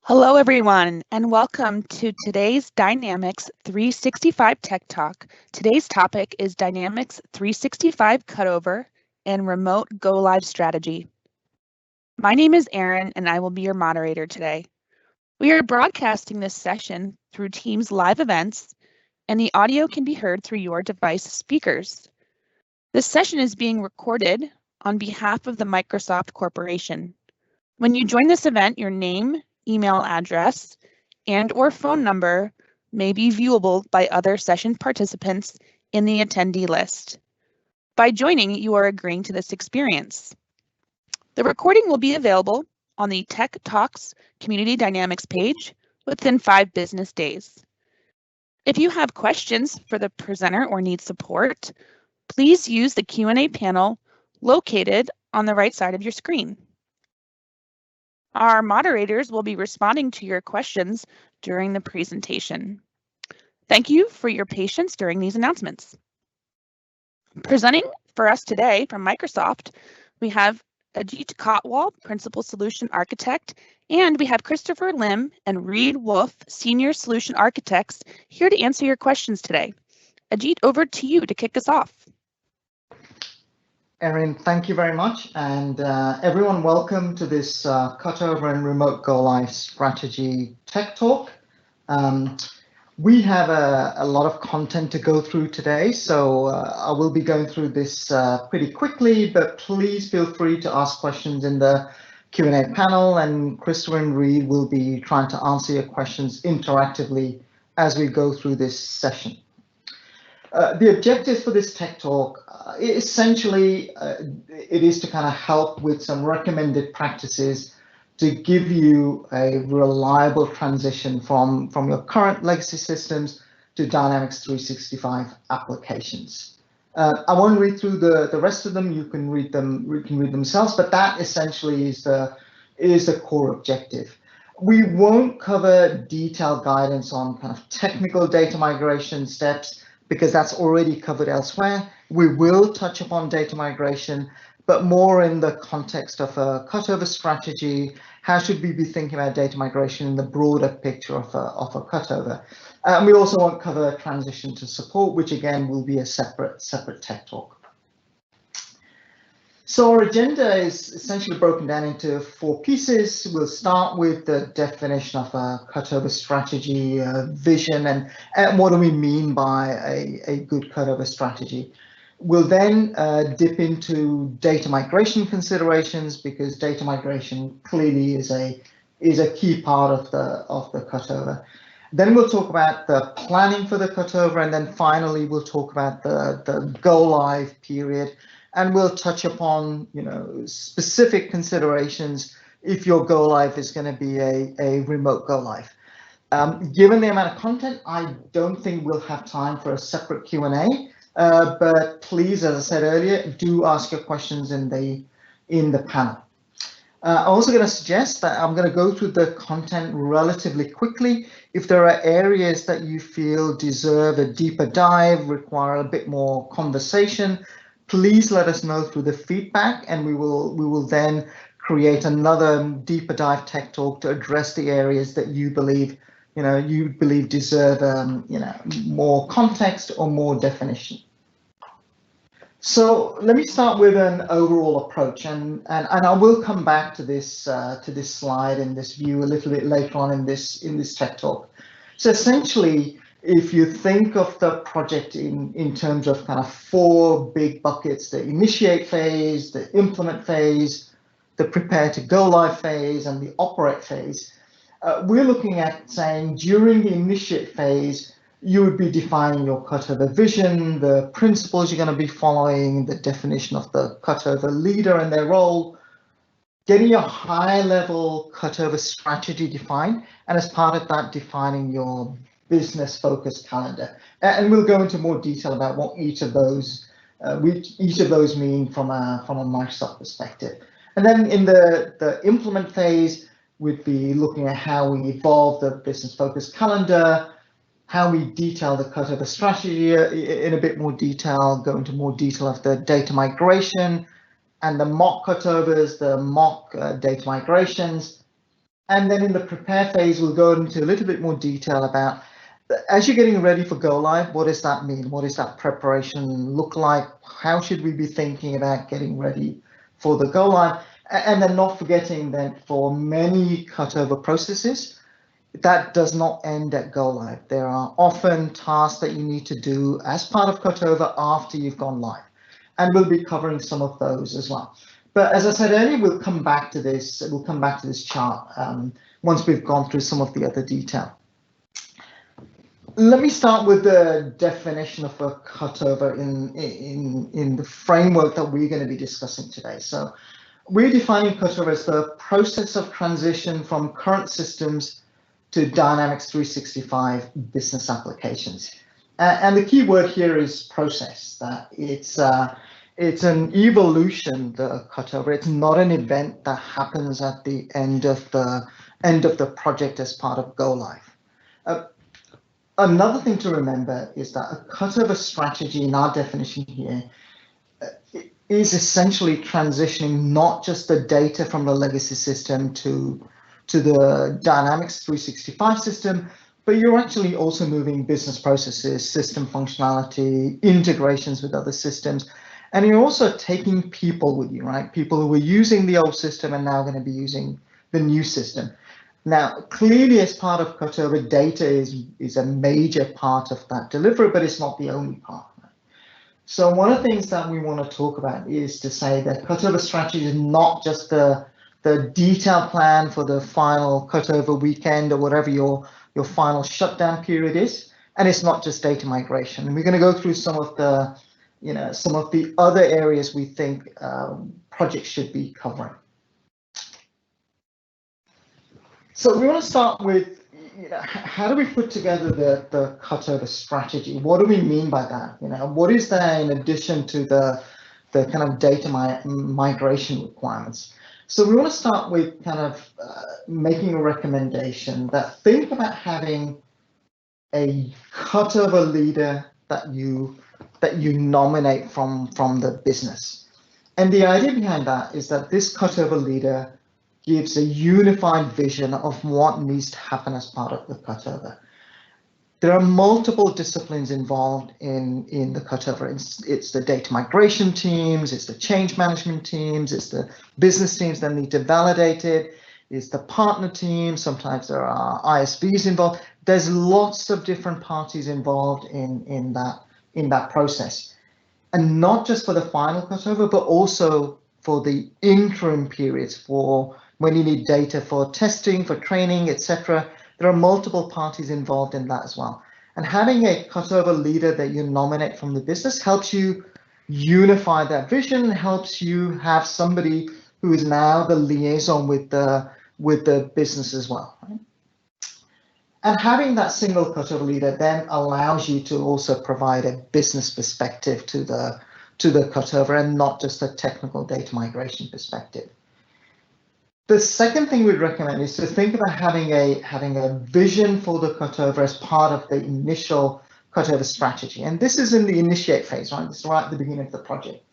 Hello, everyone, and welcome to today's Dynamics 365 Tech Talk. Today's topic is Dynamics 365 Cutover and Remote Go Live Strategy. My name is Erin, and I will be your moderator today. We are broadcasting this session through Teams live events, and the audio can be heard through your device speakers. This session is being recorded on behalf of the Microsoft Corporation. When you join this event, your name, email address, and/or phone number may be viewable by other session participants in the attendee list. By joining, you are agreeing to this experience. The recording will be available on the Tech Talks Community Dynamics page within 5 business days. If you have questions for the presenter or need support, please use the Q&A panel located on the right side of your screen. Our moderators will be responding to your questions during the presentation. Thank you for your patience during these announcements. Presenting for us today from Microsoft, we have Ajit Kotwal, Principal Solution Architect, and we have Christopher Lim and Reed Wolf, Senior Solution Architects, here to answer your questions today. Ajit, over to you to kick us off. Erin, thank you very much. And everyone, welcome to this Cutover and Remote Go Live Strategy Tech Talk. We have a lot of content to go through today, so I will be going through this pretty quickly, but please feel free to ask questions in the Q&A panel, and Christopher and Reed will be trying to answer your questions interactively as we go through this session. The objectives for this Tech Talk, essentially, it is to kind of help with some recommended practices to give you a reliable transition from your current legacy systems to Dynamics 365 applications. I won't read through the rest of them. You can read themselves, but that essentially is the core objective. We won't cover detailed guidance on kind of technical data migration steps because that's already covered elsewhere. We will touch upon data migration, but more in the context of a cutover strategy. How should we be thinking about data migration in the broader picture of a cutover? And we also won't cover transition to support, which again will be a separate Tech Talk. So our agenda is essentially broken down into 4 pieces. We'll start with the definition of a cutover strategy, vision, and what do we mean by a good cutover strategy. We'll then dip into data migration considerations, because data migration clearly is a key part of the cutover. Then we'll talk about the planning for the cutover, and then finally we'll talk about the go live period, and we'll touch upon specific considerations if your go live is going to be a remote go live. Given the amount of content, I don't think we'll have time for a separate Q&A. But please, as I said earlier, do ask your questions in the panel. I'm also going to suggest that I'm going to go through the content relatively quickly. If there are areas that you feel deserve a deeper dive, require a bit more conversation, please let us know through the feedback, and we will then create another deeper dive Tech Talk to address the areas that you believe deserve more context or more definition. So let me start with an overall approach, and I will come back to this slide and this view a little bit later on in this Tech Talk. So essentially, if you think of the project in terms of kind of 4 big buckets: the initiate phase, the implement phase, the prepare to go live phase, and the operate phase, we're looking at saying during the initiate phase, you would be defining your cutover vision, the principles you're going to be following, the definition of the cutover leader and their role, getting your high-level cutover strategy defined, and as part of that, defining your business-focused calendar. And we'll go into more detail about what each of those mean from a Microsoft perspective. And then in the implement phase, we'd be looking at how we evolve the business-focused calendar, how we detail the cutover strategy in a bit more detail, go into more detail of the data migration and the mock cutovers, the mock data migrations, And then in the prepare phase, we'll go into a little bit more detail about, as you're getting ready for go live, what does that mean? What does that preparation look like? How should we be thinking about getting ready for the go live? And then not forgetting that for many cutover processes, that does not end at go live. There are often tasks that you need to do as part of cutover after you've gone live. And we'll be covering some of those as well. But as I said earlier, we'll come back to this. We'll come back to this chart once we've gone through some of the other detail. Let me start with the definition of a cutover in the framework that we're going to be discussing today. So we're defining cutover as the process of transition from current systems to Dynamics 365 business applications. And the key word here is process. That it's an evolution, the cutover. It's not an event that happens at the end of the project as part of go live. Another thing to remember is that a cutover strategy in our definition here is essentially transitioning not just the data from the legacy system to the Dynamics 365 system, but you're actually also moving business processes, system functionality, integrations with other systems, and you're also taking people with you, right? People who were using the old system and now going to be using the new system. Now, clearly, as part of cutover, data is a major part of that delivery, but it's not the only part. Right? So one of the things that we want to talk about is to say that cutover strategy is not just the detailed plan for the final cutover weekend or whatever your final shutdown period is, and it's not just data migration. And we're going to go through some of the other areas we think projects should be covering. So we want to start with, how do we put together the cutover strategy? What do we mean by that? What is there in addition to the kind of data migration requirements? So we want to start with kind of making a recommendation that think about having a cutover leader that you nominate from the business. And the idea behind that is that this cutover leader gives a unified vision of what needs to happen as part of the cutover. There are multiple disciplines involved in the cutover. It's the data migration teams, it's the change management teams, it's the business teams that need to validate it, it's the partner teams, sometimes there are ISVs involved. There's lots of different parties involved in that process. And not just for the final cutover, but also for the interim periods, for when you need data for testing, for training, etc. There are multiple parties involved in that as well. And having a cutover leader that you nominate from the business helps you unify that vision, helps you have somebody who is now the liaison with the business as well. Right? And having that single cutover leader then allows you to also provide a business perspective to the cutover and not just a technical data migration perspective. The second thing we'd recommend is to think about having a vision for the cutover as part of the initial cutover strategy. And this is in the initiate phase, right? This is right at the beginning of the project.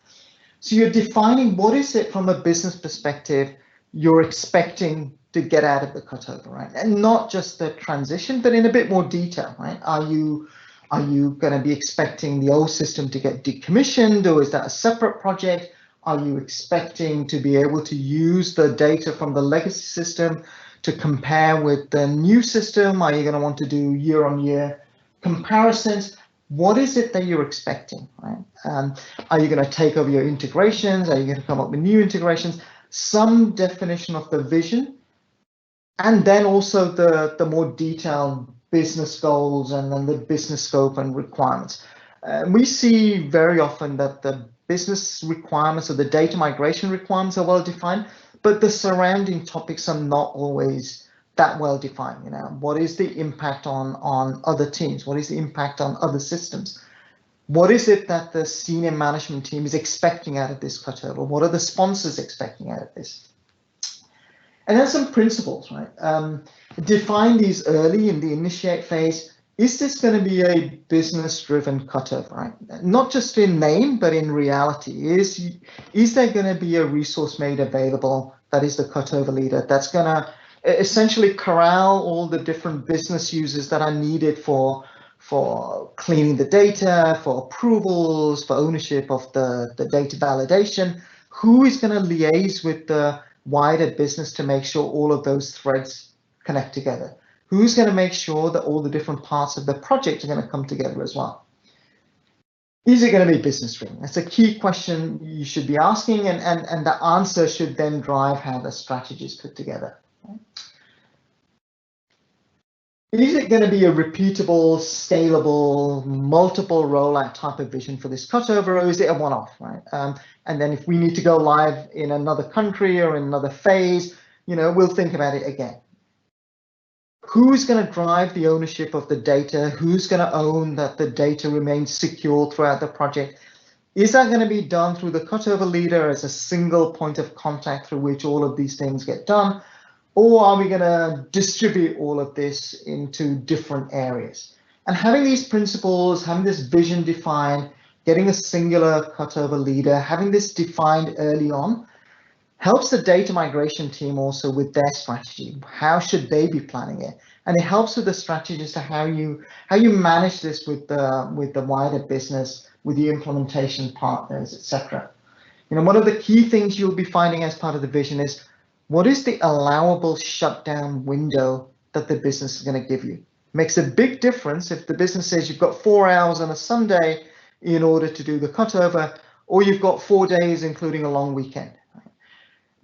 So you're defining what is it from a business perspective you're expecting to get out of the cutover, right? And not just the transition, but in a bit more detail, right? Are you going to be expecting the old system to get decommissioned, or is that a separate project? Are you expecting to be able to use the data from the legacy system to compare with the new system? Are you going to want to do year-on-year comparisons? What is it that you're expecting, right? Are you going to take over your integrations? Are you going to come up with new integrations? Some definition of the vision, and then also the more detailed business goals and then the business scope and requirements. We see very often that the business requirements or the data migration requirements are well defined, but the surrounding topics are not always that well defined. What is the impact on other teams? What is the impact on other systems? What is it that the senior management team is expecting out of this cutover? What are the sponsors expecting out of this? And then some principles, right? Define these early in the initiate phase. Is this going to be a business-driven cutover, right? Not just in name, but in reality. Is there going to be a resource made available that is the cutover leader that's going to essentially corral all the different business users that are needed for cleaning the data, for approvals, for ownership of the data validation. Who is going to liaise with the wider business to make sure all of those threads connect together? Who's going to make sure that all the different parts of the project are going to come together as well? Is it going to be business driven? That's a key question you should be asking, and the answer should then drive how the strategy is put together. Is it going to be a repeatable, scalable, multiple rollout type of vision for this cutover, or is it a one-off, right? And then if we need to go live in another country or in another phase, we'll think about it again. Who's going to drive the ownership of the data? Who's going to own that the data remains secure throughout the project? Is that going to be done through the cutover leader as a single point of contact through which all of these things get done? Or are we going to distribute all of this into different areas? And having these principles, having this vision defined, getting a singular cutover leader, having this defined early on, helps the data migration team also with their strategy. How should they be planning it? And it helps with the strategy as to how you manage this with the wider business, with the implementation partners, etc. One of the key things you'll be finding as part of the vision is, what is the allowable shutdown window that the business is going to give you? Makes a big difference if the business says you've got 4 hours on a Sunday in order to do the cutover, or you've got 4 days, including a long weekend.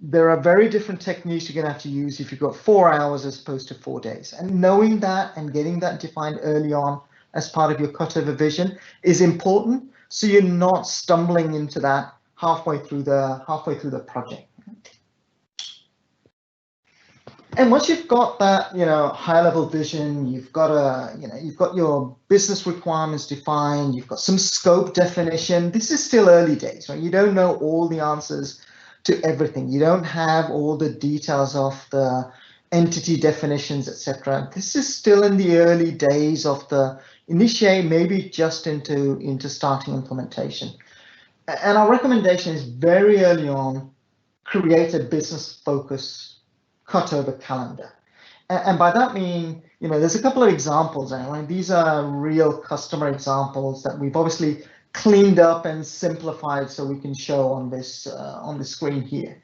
There are very different techniques you're going to have to use if you've got 4 hours as opposed to 4 days. And knowing that and getting that defined early on as part of your cutover vision is important, so you're not stumbling into that halfway through the project. And once you've got that, high-level vision, you've got your business requirements defined, you've got some scope definition. This is still early days, right? You don't know all the answers to everything. You don't have all the details of the entity definitions, etc. This is still in the early days of the initiate, maybe just into starting implementation. And our recommendation is very early on, create a business focus cutover calendar. And by that mean, there's a couple of examples. Anyway. These are real customer examples that we've obviously cleaned up and simplified so we can show on the screen here.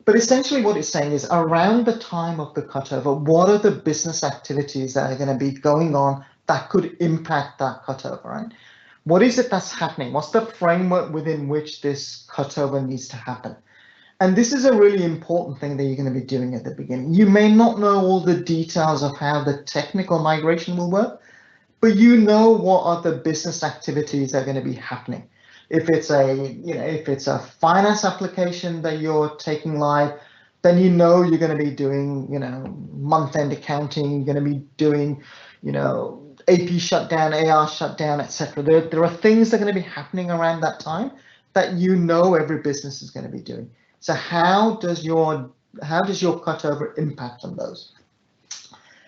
But essentially what it's saying is, around the time of the cutover, what are the business activities that are going to be going on that could impact that cutover, right? What is it that's happening? What's the framework within which this cutover needs to happen? And this is a really important thing that you're going to be doing at the beginning. You may not know all the details of how the technical migration will work, but what are the business activities that are going to be happening. If it's a finance application that you're taking live, then you're going to be doing month-end accounting. You're going to be doing AP shutdown, AR shutdown, etc. There are things that are going to be happening around that time that every business is going to be doing. So how does your cutover impact on those?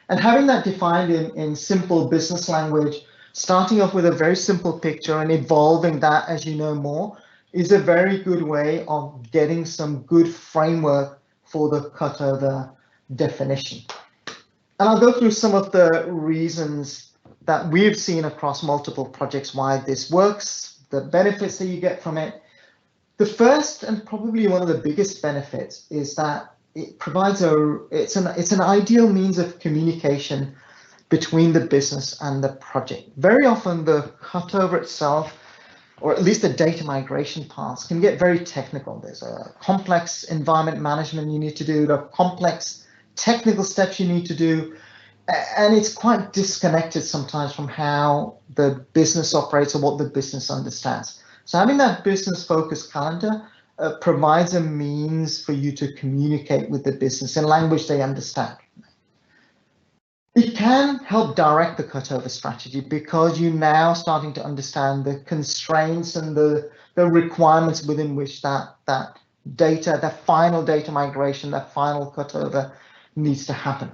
And having that defined in simple business language, starting off with a very simple picture and evolving that as you know more, is a very good way of getting some good framework for the cutover definition. And I'll go through some of the reasons that we've seen across multiple projects why this works, the benefits that you get from it. The first and probably one of the biggest benefits is that it provides it's an ideal means of communication between the business and the project. Very often the cutover itself, or at least the data migration paths, can get very technical. There's a complex environment management you need to do, there are complex technical steps you need to do, and it's quite disconnected sometimes from how the business operates or what the business understands. So having that business focused calendar provides a means for you to communicate with the business in language they understand. It can help direct the cutover strategy because you're now starting to understand the constraints and the requirements within which that data, that final data migration, that final cutover needs to happen.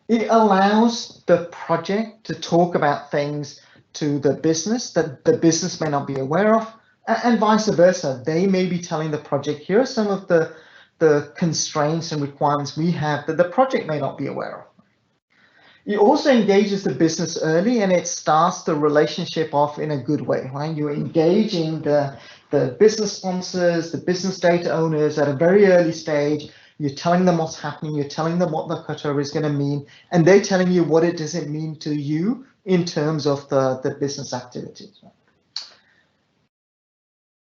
It allows the project to talk about things to the business that the business may not be aware of, and vice versa. They may be telling the project, here are some of the the constraints and requirements we have that the project may not be aware of. It also engages the business early, and it starts the relationship off in a good way, right? You're engaging the business sponsors, the business data owners at a very early stage. You're telling them what's happening, you're telling them what the cutover is going to mean, and they're telling you what it does mean to you in terms of the business activities.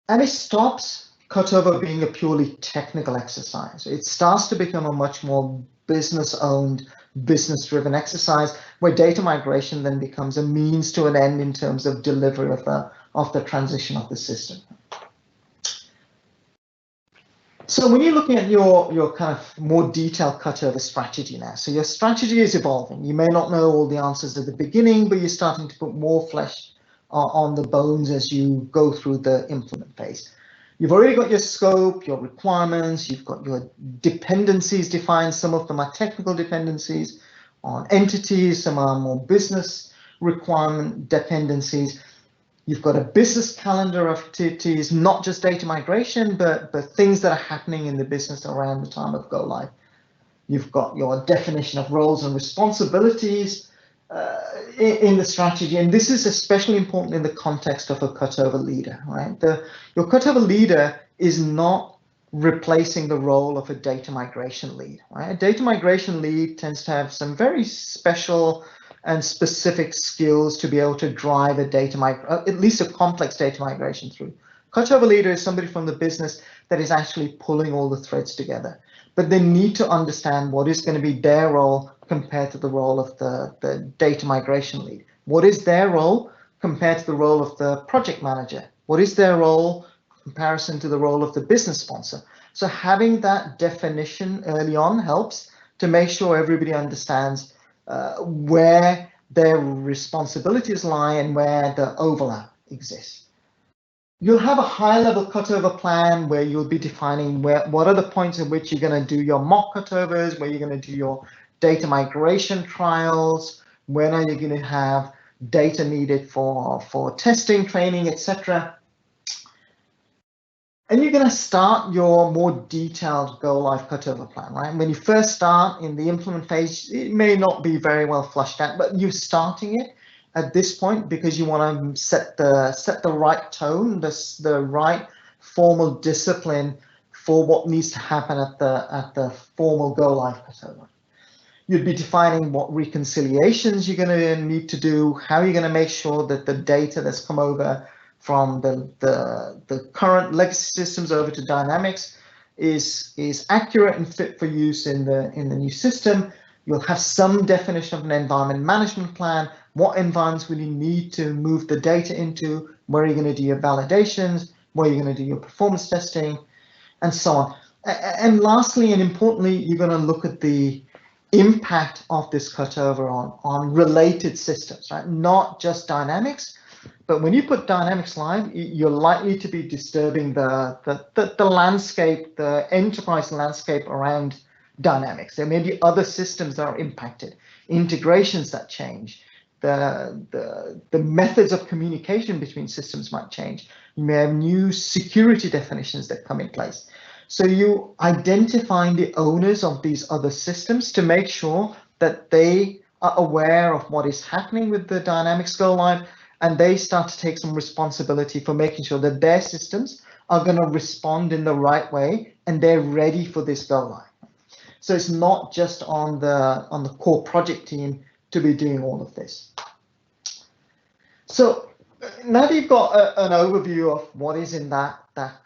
And it stops cutover being a purely technical exercise. It starts to become a much more business-owned, business-driven exercise where data migration then becomes a means to an end in terms of delivery of the transition of the system. So when you're looking at your kind of more detailed cutover strategy now, so your strategy is evolving. You may not know all the answers at the beginning, but you're starting to put more flesh on the bones as you go through the implement phase. You've already got your scope, your requirements, you've got your dependencies defined. Some of them are technical dependencies on entities, some are more business requirement dependencies. You've got a business calendar of activities, not just data migration, but things that are happening in the business around the time of go live. You've got your definition of roles and responsibilities in the strategy, and this is especially important in the context of a cutover leader, right? Your cutover leader is not replacing the role of a data migration lead, right? A data migration lead tends to have some very special and specific skills to be able to drive a at least a complex data migration through. Cutover leader is somebody from the business that is actually pulling all the threads together, but they need to understand what is going to be their role compared to the role of the data migration lead. What is their role compared to the role of the project manager? What is their role in comparison to the role of the business sponsor? So having that definition early on helps to make sure everybody understands where their responsibilities lie and where the overlap exists. You'll have a high-level cutover plan where you'll be defining what are the points at which you're going to do your mock cutovers, where you're going to do your data migration trials, when are you going to have data needed for testing, training, etc. And you're going to start your more detailed go-live cutover plan, right? When you first start in the implement phase, it may not be very well flushed out, but you're starting it at this point because you want to set the right tone, the right formal discipline for what needs to happen at the formal go-live cutover. You'd be defining what reconciliations you're going to need to do, how you're going to make sure that the data that's come over from the current legacy systems over to Dynamics is accurate and fit for use in the new system. You'll have some definition of an environment management plan. What environments will you need to move the data into? Where are you going to do your validations? Where are you going to do your performance testing? And so on. And lastly, and importantly, you're going to look at the impact of this cutover on related systems, right? Not just Dynamics, but when you put Dynamics live, you're likely to be disturbing the landscape, the enterprise landscape around Dynamics. There may be other systems that are impacted, integrations that change, the methods of communication between systems might change. You may have new security definitions that come in place. So you identifying the owners of these other systems to make sure that they are aware of what is happening with the Dynamics go live, and they start to take some responsibility for making sure that their systems are going to respond in the right way and they're ready for this go live. So it's not just on the core project team to be doing all of this. So now that you've got an overview of what is in that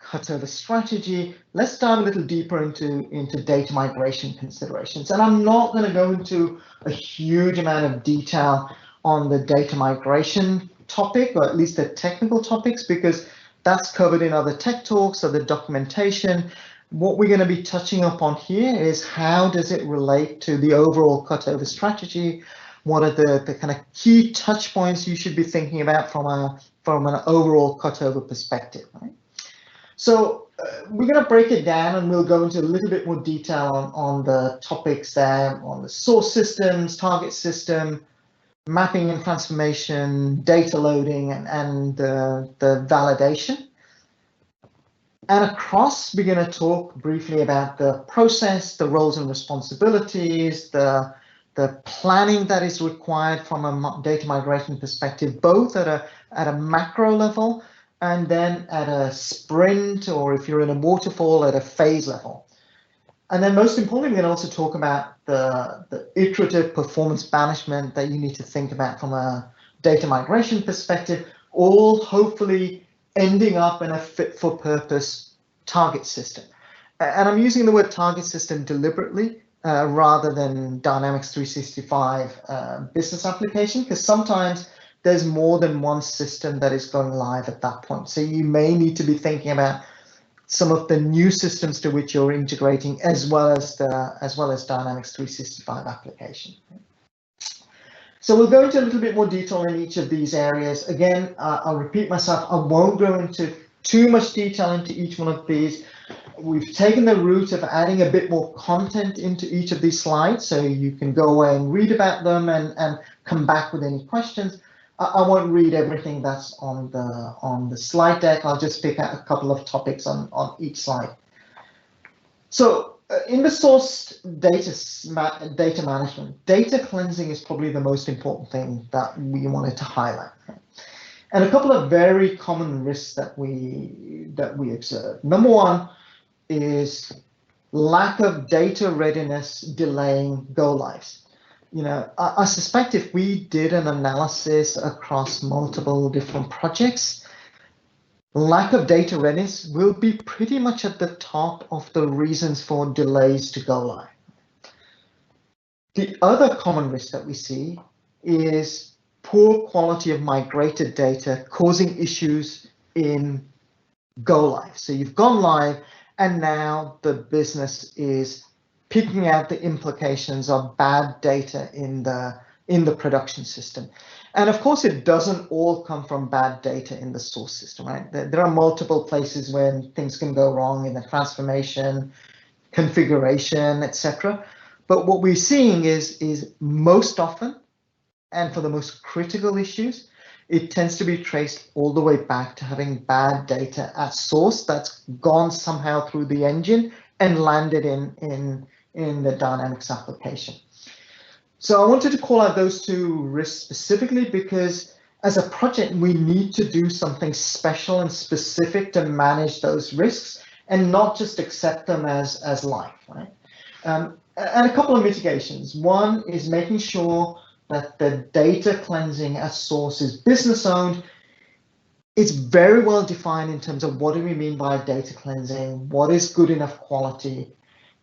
cutover strategy, let's dive a little deeper into data migration considerations. And I'm not going to go into a huge amount of detail on the data migration topic, or at least the technical topics, because that's covered in other tech talks or the documentation. What we're going to be touching upon here is how does it relate to the overall cutover strategy? What are the kind of key touch points you should be thinking about from an overall cutover perspective, right? So we're going to break it down and we'll go into a little bit more detail on the topics there, on the source systems, target system, mapping and transformation, data loading, and the validation. And across, we're going to talk briefly about the process, the roles and responsibilities, the planning that is required from a data migration perspective, both at a macro level and then at a sprint, or if you're in a waterfall, at a phase level. And then most importantly, we can also talk about the iterative performance management that you need to think about from a data migration perspective, all hopefully ending up in a fit for purpose target system. And I'm using the word target system deliberately rather than Dynamics 365 business application, because sometimes there's more than one system that is going live at that point. So you may need to be thinking about some of the new systems to which you're integrating, as well as Dynamics 365 application. So we'll go into a little bit more detail in each of these areas. Again, I'll repeat myself. I won't go into too much detail into each one of these. We've taken the route of adding a bit more content into each of these slides, so you can go away and read about them and come back with any questions. I won't read everything that's on the slide deck. I'll just pick out a couple of topics on each slide. So in the source data management, data cleansing is probably the most important thing that we wanted to highlight. And a couple of very common risks that we observe. Number one is lack of data readiness delaying go lives. You know, I suspect if we did an analysis across multiple different projects, lack of data readiness will be pretty much at the top of the reasons for delays to go live. The other common risk that we see is poor quality of migrated data causing issues in go live. So you've gone live and now the business is picking out the implications of bad data in the production system. And of course, it doesn't all come from bad data in the source system, right? There are multiple places when things can go wrong in the transformation, configuration, etc. But what we're seeing is most often, and for the most critical issues, it tends to be traced all the way back to having bad data at source that's gone somehow through the engine and landed in the Dynamics application. So I wanted to call out those two risks specifically because as a project, we need to do something special and specific to manage those risks and not just accept them as life, right? And a couple of mitigations. One is making sure that the data cleansing at source is business owned. It's very well defined in terms of what do we mean by data cleansing, what is good enough quality,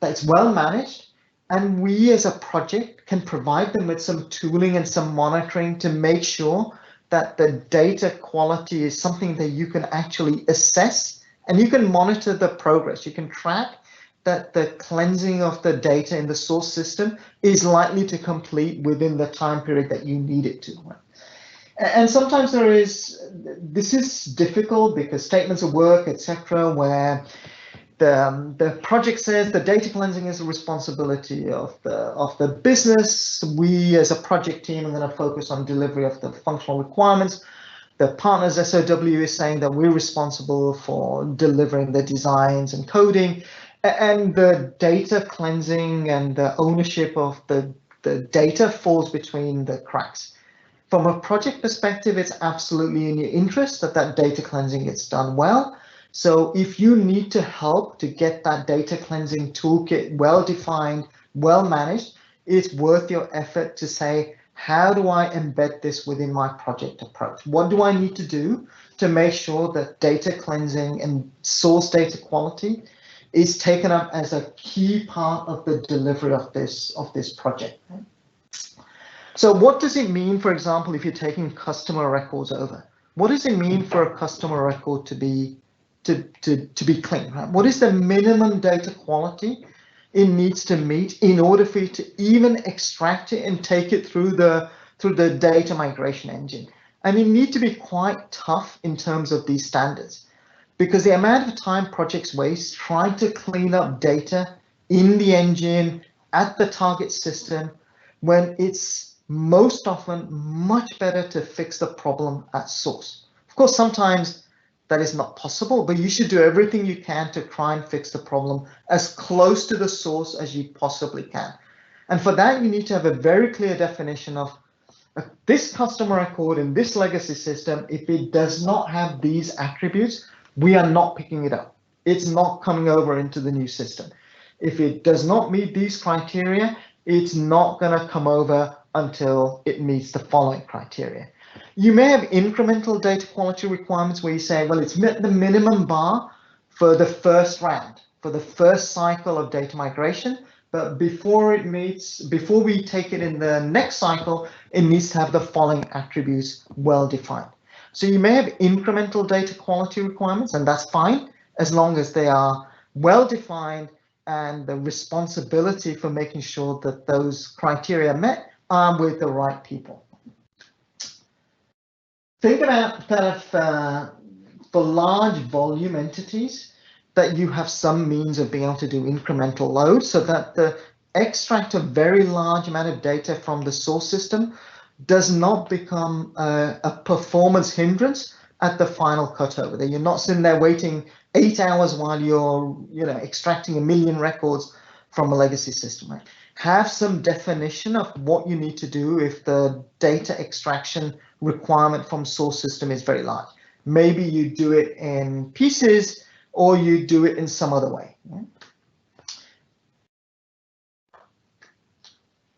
that it's well managed, and we as a project can provide them with some tooling and some monitoring to make sure that the data quality is something that you can actually assess and you can monitor the progress. You can track that the cleansing of the data in the source system is likely to complete within the time period that you need it to. And sometimes this is difficult because statements of work, etc., where the project says the data cleansing is a responsibility of the business. We as a project team are going to focus on delivery of the functional requirements. The partner's SOW is saying that we're responsible for delivering the designs and coding, and the data cleansing and the ownership of the data falls between the cracks. From a project perspective, it's absolutely in your interest that data cleansing gets done well. So if you need to help to get that data cleansing toolkit well defined, well managed, it's worth your effort to say, how do I embed this within my project approach? What do I need to do to make sure that data cleansing and source data quality is taken up as a key part of the delivery of this project? So what does it mean, for example, if you're taking customer records over? What does it mean for a customer record to be clean? Right? What is the minimum data quality it needs to meet in order for you to even extract it and take it through the data migration engine? And you need to be quite tough in terms of these standards, because the amount of time projects waste trying to clean up data in the engine at the target system, when it's most often much better to fix the problem at source. Of course, sometimes that is not possible, but you should do everything you can to try and fix the problem as close to the source as you possibly can. And for that, you need to have a very clear definition of this customer record in this legacy system. If it does not have these attributes, we are not picking it up. It's not coming over into the new system. If it does not meet these criteria, it's not going to come over until it meets the following criteria. You may have incremental data quality requirements where you say, well, it's met the minimum bar for the first round, for the first cycle of data migration, but before we take it in the next cycle, it needs to have the following attributes well defined. So you may have incremental data quality requirements, and that's fine, as long as they are well defined and the responsibility for making sure that those criteria are met are with the right people. Think about that for large volume entities, that you have some means of being able to do incremental load so that the extract of very large amount of data from the source system does not become a performance hindrance at the final cutover. That you're not sitting there waiting 8 hours while you're extracting 1 million records from a legacy system. Right? Have some definition of what you need to do if the data extraction requirement from source system is very large. Maybe you do it in pieces or you do it in some other way. Right?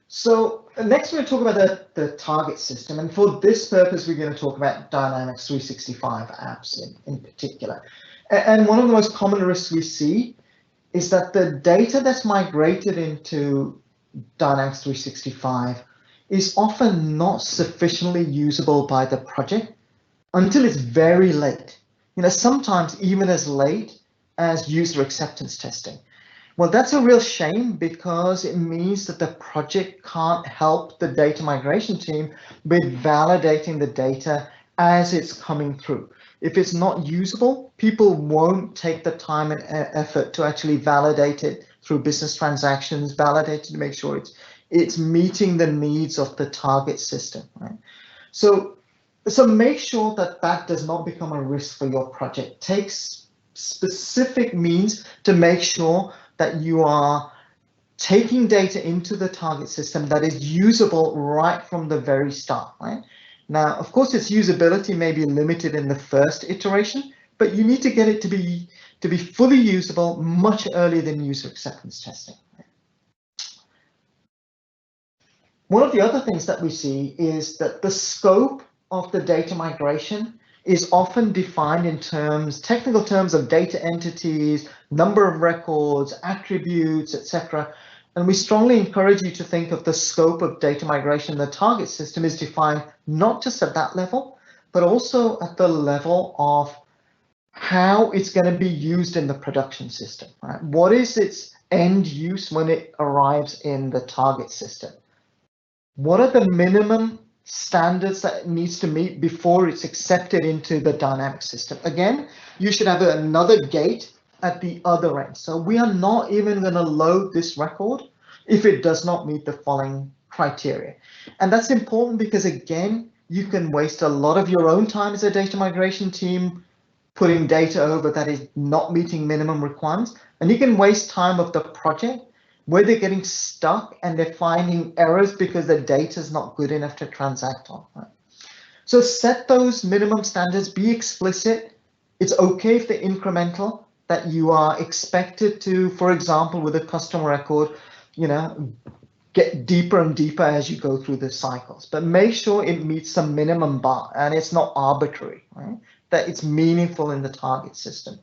So next we're going to talk about the target system, and for this purpose we're going to talk about Dynamics 365 apps in particular. And one of the most common risks we see is that the data that's migrated into Dynamics 365 is often not sufficiently usable by the project until it's very late. Sometimes even as late as user acceptance testing. Well, that's a real shame because it means that the project can't help the data migration team with validating the data as it's coming through. If it's not usable, people won't take the time and effort to actually validate it through business transactions, validate it to make sure it's meeting the needs of the target system. Right? So make sure that does not become a risk for your project. Take specific means to make sure that you are taking data into the target system that is usable right from the very start. Right? Now, of course, its usability may be limited in the first iteration, but you need to get it to be fully usable much earlier than user acceptance testing. One of the other things that we see is that the scope of the data migration is often defined in technical terms of data entities, number of records, attributes, etc. And we strongly encourage you to think of the scope of data migration. The target system is defined not just at that level, but also at the level of how it's going to be used in the production system. Right? What is its end use when it arrives in the target system? What are the minimum standards that it needs to meet before it's accepted into the dynamic system? Again, you should have another gate at the other end. So we are not even going to load this record if it does not meet the following criteria. And that's important because, again, you can waste a lot of your own time as a data migration team putting data over that is not meeting minimum requirements. And you can waste time of the project where they're getting stuck and they're finding errors because the data is not good enough to transact on. Right? So set those minimum standards, be explicit. It's okay if they're incremental, that you are expected to, for example, with a customer record, get deeper and deeper as you go through the cycles, but make sure it meets some minimum bar and it's not arbitrary, right? That it's meaningful in the target system.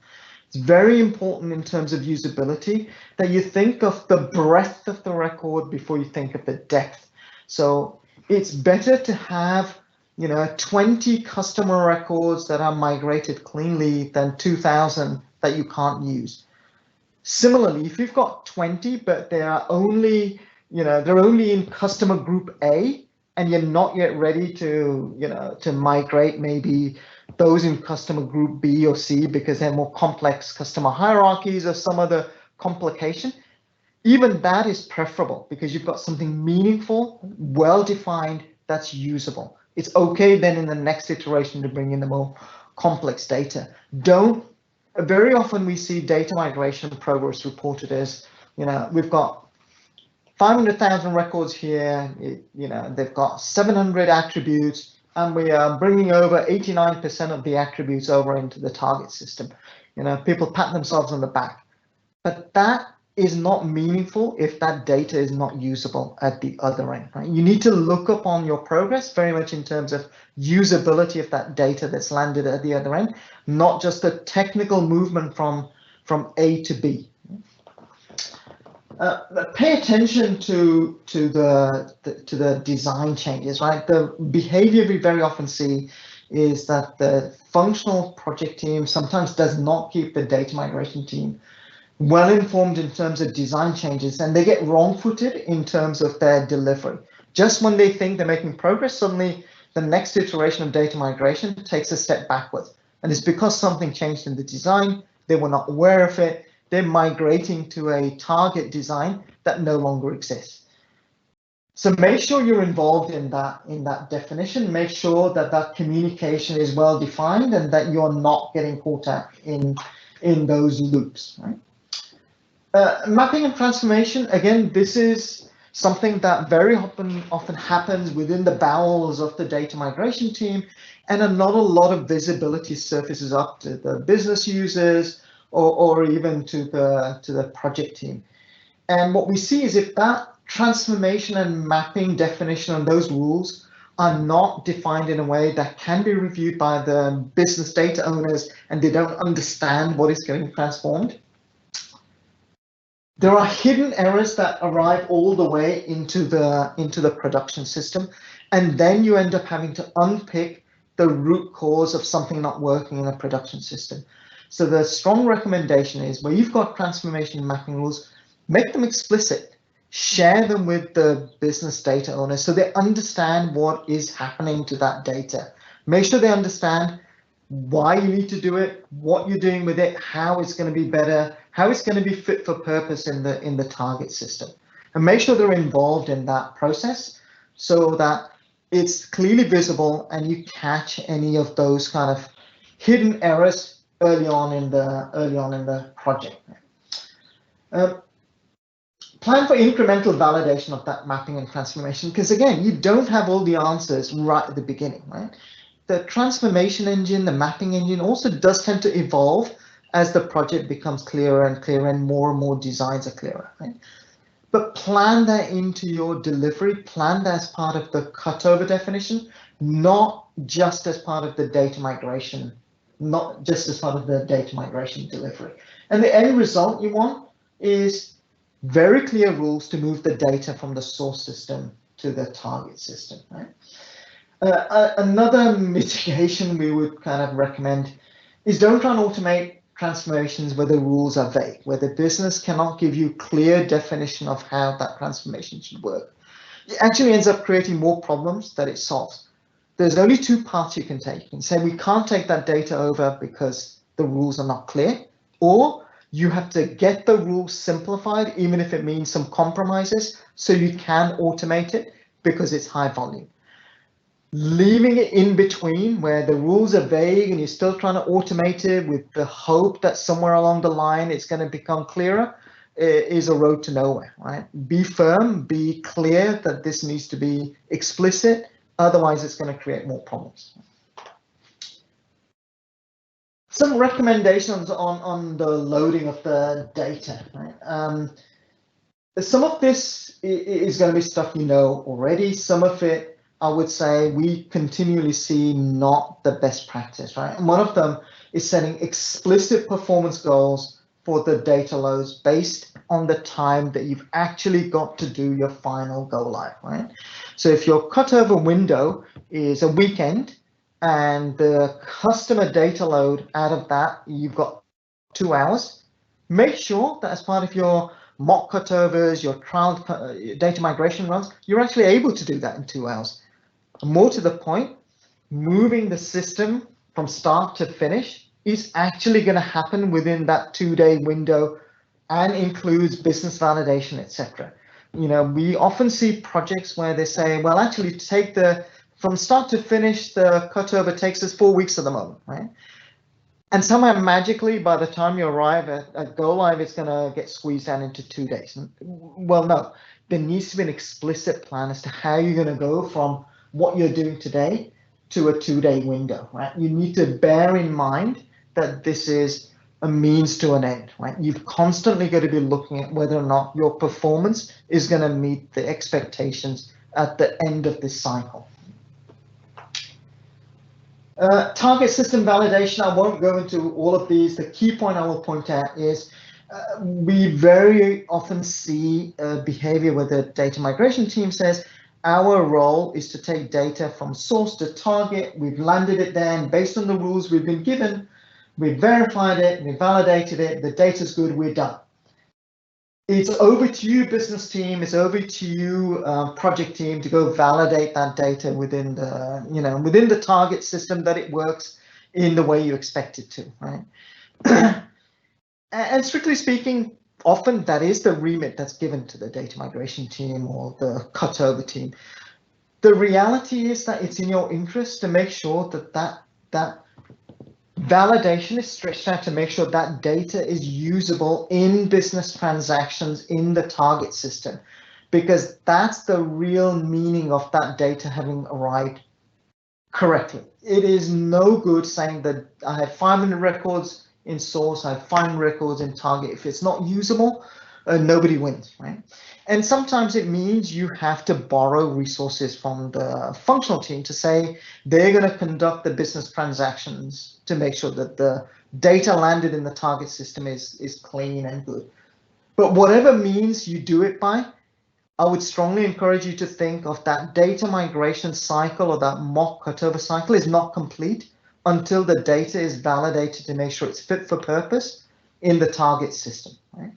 It's very important in terms of usability that you think of the breadth of the record before you think of the depth. So it's better to have 20 customer records that are migrated cleanly than 2,000 that you can't use. Similarly, if you've got 20 but they are only they're only in customer group A and you're not yet ready to migrate maybe those in customer group B or C because they're more complex customer hierarchies or some other complication, even that is preferable because you've got something meaningful, well-defined, that's usable. It's okay then in the next iteration to bring in the more complex data. Very often we see data migration progress reported as, we've got 500,000 records here, they've got 700 attributes, and we are bringing over 89% of the attributes over into the target system. People pat themselves on the back, but that is not meaningful if that data is not usable at the other end, right? You need to look up on your progress very much in terms of usability of that data that's landed at the other end, not just a technical movement from A to B. Pay attention to the design changes, right? The behavior we very often see is that the functional project team sometimes does not keep the data migration team well informed in terms of design changes, and they get wrong-footed in terms of their delivery. Just when they think they're making progress, suddenly the next iteration of data migration takes a step backwards. And it's because something changed in the design, they were not aware of it, they're migrating to a target design that no longer exists. So make sure you're involved in that definition, make sure that communication is well defined and that you're not getting caught up in those loops, right? Mapping and transformation, again, this is something that very often happens within the bowels of the data migration team, and not a lot of visibility surfaces up to the business users or even to the project team. And what we see is if that transformation and mapping definition and those rules are not defined in a way that can be reviewed by the business data owners and they don't understand what is getting transformed, there are hidden errors that arrive all the way into the production system, and then you end up having to unpick the root cause of something not working in a production system. So the strong recommendation is where you've got transformation mapping rules, make them explicit, share them with the business data owners so they understand what is happening to that data. Make sure they understand why you need to do it, what you're doing with it, how it's going to be better, how it's going to be fit for purpose in the target system, and make sure they're involved in that process so that it's clearly visible and you catch any of those kind of hidden errors early on in the project. Plan for incremental validation of that mapping and transformation, because again, you don't have all the answers right at the beginning, right? The transformation engine, the mapping engine also does tend to evolve as the project becomes clearer and clearer and more designs are clearer, right? But plan that into your delivery, plan that as part of the cutover definition, not just as part of the data migration, not just as part of the data migration delivery. And the end result you want is very clear rules to move the data from the source system to the target system, right? Another mitigation we would kind of recommend is don't try and automate transformations where the rules are vague, where the business cannot give you clear definition of how that transformation should work. It actually ends up creating more problems than it solves. There's only two paths you can take. You can say we can't take that data over because the rules are not clear, or you have to get the rules simplified, even if it means some compromises, so you can automate it because it's high volume. Leaving it in between where the rules are vague and you're still trying to automate it with the hope that somewhere along the line it's going to become clearer is a road to nowhere, right? Be firm, be clear that this needs to be explicit, otherwise it's going to create more problems. Some recommendations on the loading of the data, right? Some of this is going to be stuff you know already. Some of it, I would say, we continually see not the best practice, right? And one of them is setting explicit performance goals for the data loads based on the time that you've actually got to do your final go live, right? So if your cutover window is a weekend and the customer data load out of that, you've got 2 hours, make sure that as part of your mock cutovers, your trial data migration runs, you're actually able to do that in 2 hours. More to the point, moving the system from start to finish is actually going to happen within that 2-day window and includes business validation, etc. We often see projects where they say, well, actually take the From start to finish, the cutover takes us 4 weeks at the moment, right? And somehow magically, by the time you arrive at go live, it's going to get squeezed down into 2 days. Well, no, there needs to be an explicit plan as to how you're going to go from what you're doing today to a 2-day window, right? You need to bear in mind that this is a means to an end, right? You've constantly got to be looking at whether or not your performance is going to meet the expectations at the end of this cycle. Target system validation, I won't go into all of these. The key point I will point out is we very often see behavior where the data migration team says, our role is to take data from source to target. We've landed it there, and based on the rules we've been given, we've verified it, we've validated it, the data's good, we're done. It's over to you, business team. It's over to you, project team, to go validate that data within the, within the target system, that it works in the way you expect it to, right? And strictly speaking, often that is the remit that's given to the data migration team or the cutover team. The reality is that it's in your interest to make sure that validation is stretched out to make sure that data is usable in business transactions in the target system, because that's the real meaning of that data having arrived correctly. It is no good saying that I have 500 records in source, I have 500 records in target. If it's not usable, nobody wins, right? And sometimes it means you have to borrow resources from the functional team to say they're going to conduct the business transactions to make sure that the data landed in the target system is clean and good. But whatever means you do it by, I would strongly encourage you to think of that data migration cycle, or that mock cutover cycle, is not complete until the data is validated to make sure it's fit for purpose in the target system, right?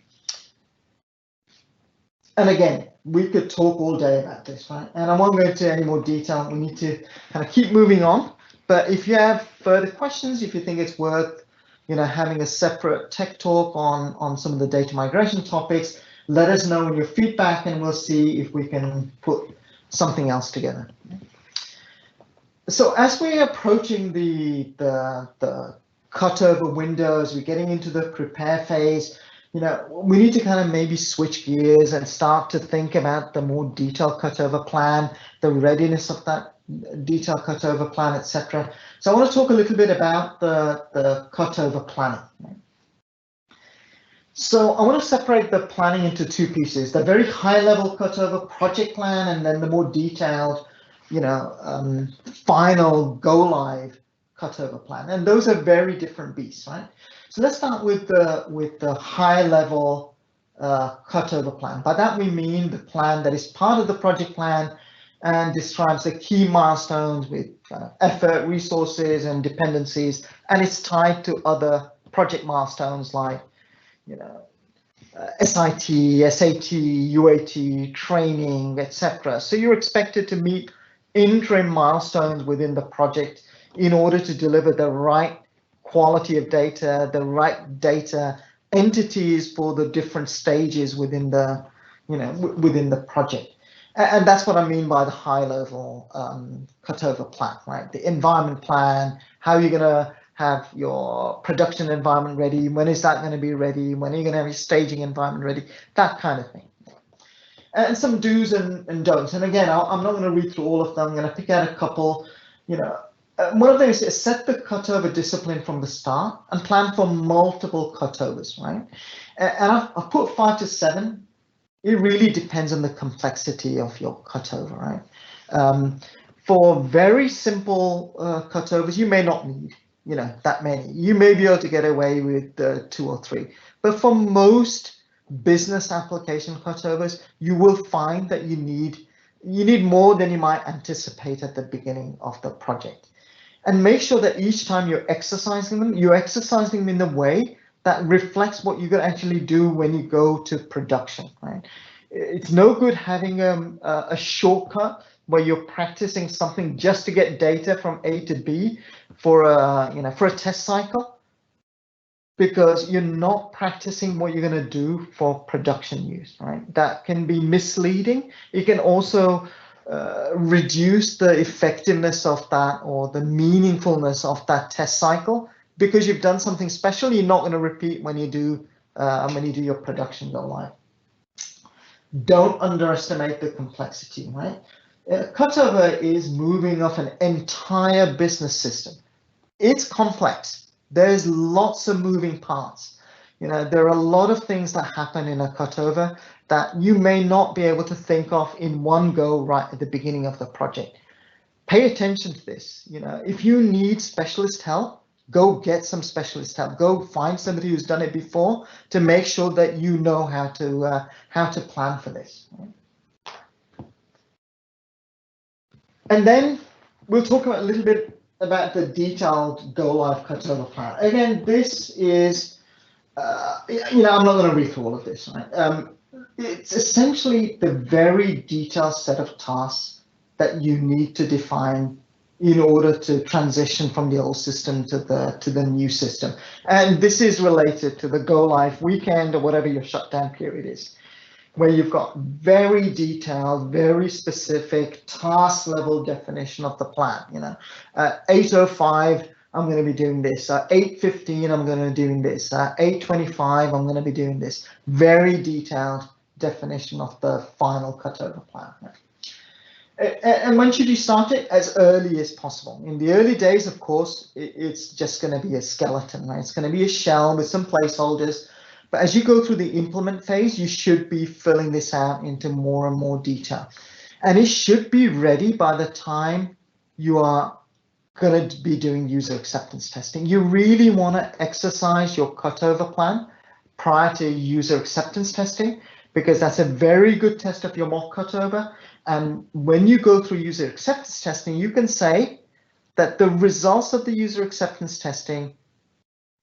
And again, we could talk all day about this, right? And I won't go into any more detail. We need to kind of keep moving on. But if you have further questions, if you think it's worth, having a separate tech talk on some of the data migration topics, let us know in your feedback, and we'll see if we can put something else together. So as we're approaching the cutover window, as we're getting into the prepare phase, we need to kind of maybe switch gears and start to think about the more detailed cutover plan, the readiness of that detailed cutover plan, etc. So I want to talk a little bit about the cutover planning. So I want to separate the planning into two pieces: the very high level cutover project plan, and then the more detailed, final go live cutover plan. And those are very different beasts, right? So let's start with the high level cutover plan. By that we mean the plan that is part of the project plan and describes the key milestones with effort, resources, and dependencies, and it's tied to other project milestones like SIT, SAT, UAT, training, etc. So you're expected to meet interim milestones within the project in order to deliver the right quality of data, the right data entities for the different stages within the, within the project. And that's what I mean by the high level cutover plan, right? The environment plan, how you're going to have your production environment ready, when is that going to be ready, when are you going to have your staging environment ready, that kind of thing. And some do's and don'ts. And again, I'm not going to read through all of them. I'm going to pick out a couple. One of them is set the cutover discipline from the start and plan for multiple cutovers, right? And I've put 5 to 7. It really depends on the complexity of your cutover, right? For very simple cutovers, you may not need that many. You may be able to get away with 2 or 3, but for most business application cutovers, you will find that you need more than you might anticipate at the beginning of the project. And make sure that each time you're exercising them in the way that reflects what you're going to actually do when you go to production, right? It's no good having a shortcut where you're practicing something just to get data from A to B for a test cycle, because you're not practicing what you're going to do for production use, right? That can be misleading. It can also reduce the effectiveness of that or the meaningfulness of that test cycle because you've done something special. You're not going to repeat when you do your production go live. Don't underestimate the complexity, right? Cutover is moving off an entire business system. It's complex. There's lots of moving parts. There are a lot of things that happen in a cutover that you may not be able to think of in one go right at the beginning of the project. Pay attention to this. If you need specialist help, go get some specialist help. Go find somebody who's done it before to make sure that you know how to plan for this. And then we'll talk about a little bit about the detailed go live cutover plan. Again, this is, I'm not going to read through all of this, right? It's essentially the very detailed set of tasks that you need to define in order to transition from the old system to the new system. And this is related to the go live weekend or whatever your shutdown period is, where you've got very detailed, very specific task level definition of the plan. 8:05, I'm going to be doing this. 8:15, I'm going to be doing this. 8:25, I'm going to be doing this. Very detailed definition of the final cutover plan. And when should you start it? As early as possible. In the early days, of course, it's just going to be a skeleton, right? It's going to be a shell with some placeholders. But as you go through the implement phase, you should be filling this out into more and more detail. And it should be ready by the time you are going to be doing user acceptance testing. You really want to exercise your cutover plan prior to user acceptance testing, because that's a very good test of your mock cutover. And when you go through user acceptance testing, you can say that the results of the user acceptance testing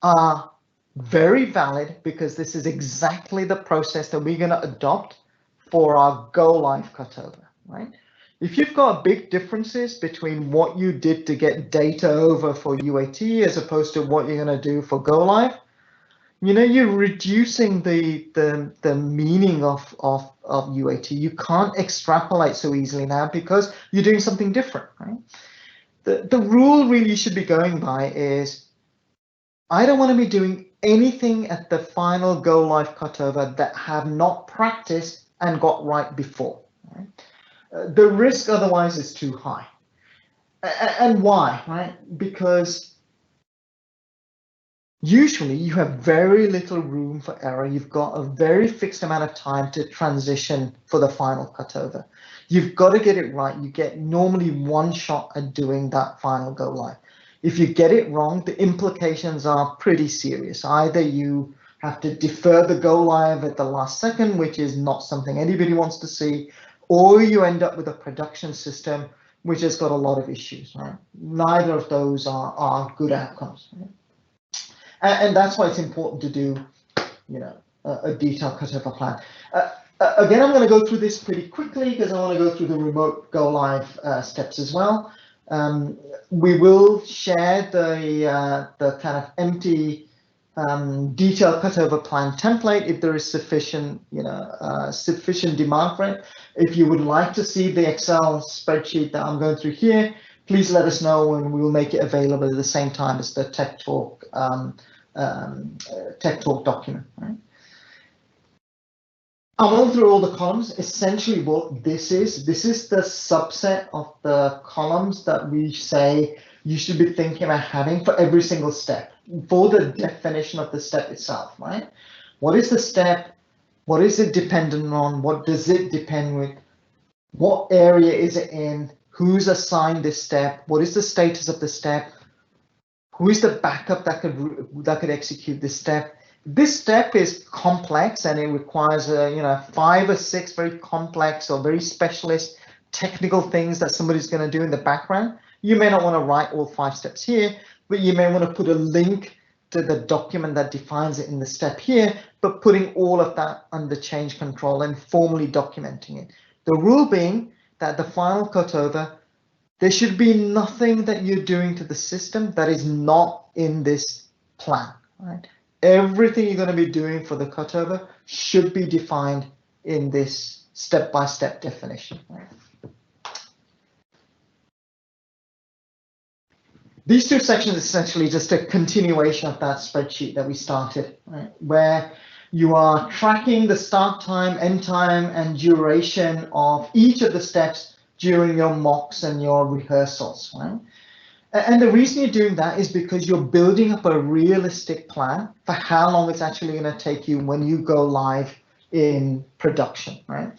are very valid because this is exactly the process that we're going to adopt for our go live cutover, right? If you've got big differences between what you did to get data over for UAT as opposed to what you're going to do for go live, you're reducing the meaning of UAT. You can't extrapolate so easily now because you're doing something different, right? The rule really you should be going by is, I don't want to be doing anything at the final go live cutover that have not practiced and got right before. Right? The risk otherwise is too high. And why? Right? Because usually you have very little room for error. You've got a very fixed amount of time to transition for the final cutover. You've got to get it right. You get normally one shot at doing that final go live. If you get it wrong, the implications are pretty serious. Either you have to defer the go live at the last second, which is not something anybody wants to see, or you end up with a production system which has got a lot of issues. Right? Neither of those are good outcomes. Right? And that's why it's important to do, a detailed cutover plan. Again, I'm going to go through this pretty quickly because I want to go through the remote go live steps as well. We will share the kind of empty detailed cutover plan template if there is sufficient demand for it. If you would like to see the Excel spreadsheet that I'm going through here, please let us know and we will make it available at the same time as the TechTalk document. Right? I went through all the columns. Essentially what this is the subset of the columns that we say you should be thinking about having for every single step, for the definition of the step itself, right? What is the step? What is it dependent on? What does it depend with? What area is it in? Who's assigned this step? What is the status of the step? Who is the backup that could execute this step? This step is complex and it requires 5 or 6 very complex or very specialist technical things that somebody's going to do in the background. You may not want to write all 5 steps here, but you may want to put a link to the document that defines it in the step here, but putting all of that under change control and formally documenting it. The rule being that the final cutover, there should be nothing that you're doing to the system that is not in this plan. Right? Everything you're going to be doing for the cutover should be defined in this step-by-step definition. Right? These two sections is essentially just a continuation of that spreadsheet that we started, right? Where you are tracking the start time, end time, and duration of each of the steps during your mocks and your rehearsals, right? And the reason you're doing that is because you're building up a realistic plan for how long it's actually going to take you when you go live in production, right?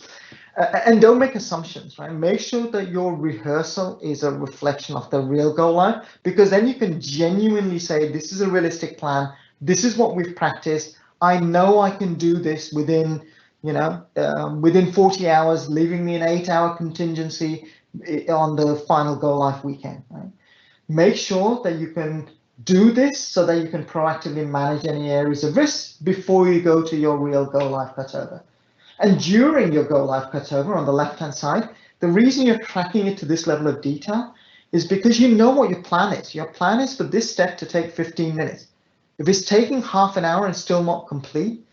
And don't make assumptions, right? Make sure that your rehearsal is a reflection of the real go live, because then you can genuinely say, this is a realistic plan. This is what we've practiced. I know I can do this within, within 40 hours, leaving me an 8-hour contingency on the final go live weekend, right? Make sure that you can do this so that you can proactively manage any areas of risk before you go to your real go live cutover. And during your go live cutover on the left-hand side, the reason you're tracking it to this level of detail is because you know what your plan is. Your plan is for this step to take 15 minutes. If it's taking half an hour and still not complete,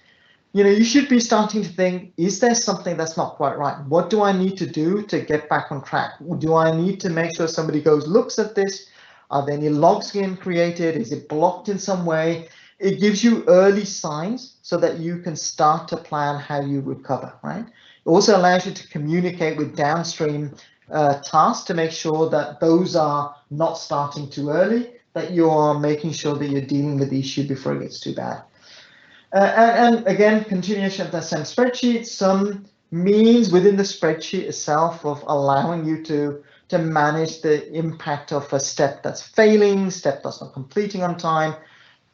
you should be starting to think, is there something that's not quite right? What do I need to do to get back on track? Do I need to make sure somebody goes, looks at this? Are there any logs being created? Is it blocked in some way? It gives you early signs so that you can start to plan how you recover, right? It also allows you to communicate with downstream tasks to make sure that those are not starting too early, that you are making sure that you're dealing with the issue before it gets too bad. And again, continuation of that same spreadsheet, some means within the spreadsheet itself of allowing you to manage the impact of a step that's failing, step that's not completing on time,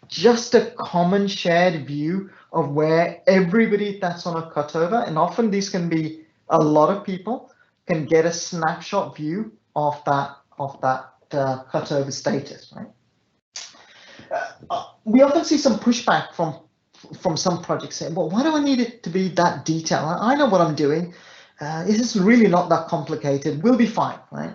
just a common shared view of where everybody that's on a cutover, and often these can be a lot of people, can get a snapshot view of that cutover status, right? We often see some pushback from some projects saying, well, why do I need it to be that detailed? I know what I'm doing. It's really not that complicated. We'll be fine, right?